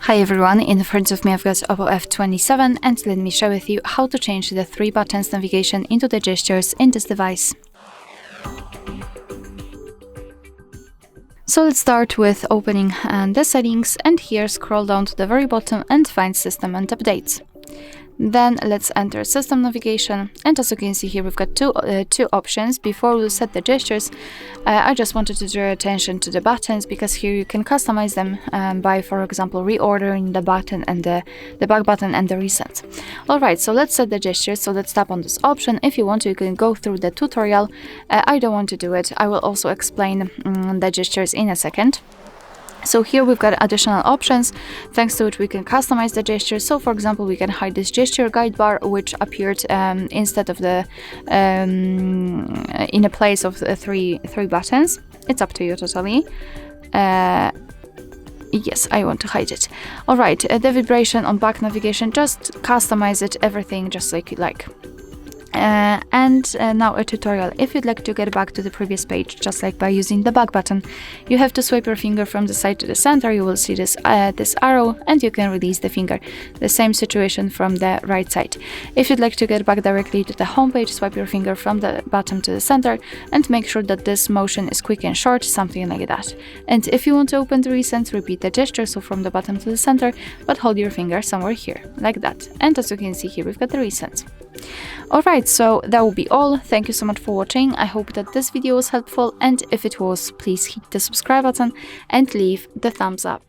Hi everyone, in front of me I've got OPPO F27 and let me share with you how to change the 3 buttons navigation into the gestures in this device. So let's start with opening the settings, and here scroll down to the very bottom and find system and updates. Then let's enter system navigation, and as you can see here we've got two options. Before we set the gestures, I just wanted to draw attention to the buttons, because here you can customize them by, for example, reordering the button and the back button and the reset. Alright, so let's set the gestures. So let's tap on this option. If you want to, you can go through the tutorial. I don't want to do it. I will also explain the gestures in a second. So here we've got additional options, thanks to which we can customize the gesture. So for example, we can hide this gesture guide bar, which appeared instead of the in a place of three buttons. It's up to you totally. Yes, I want to hide it. Alright, the vibration on back navigation, just customize it, everything just like you like. Now a tutorial. If you'd like to get back to the previous page, just like by using the back button, you have to swipe your finger from the side to the center. You will see this arrow, and you can release the finger. The same situation from the right side. If you'd like to get back directly to the home page, swipe your finger from the bottom to the center and make sure that this motion is quick and short, something like that. And if you want to open the recent, repeat the gesture, so from the bottom to the center, but hold your finger somewhere here, like that. And as you can see here, we've got the recent. Alright, so that will be all. Thank you so much for watching. I hope that this video was helpful, and if it was, please hit the subscribe button and leave the thumbs up.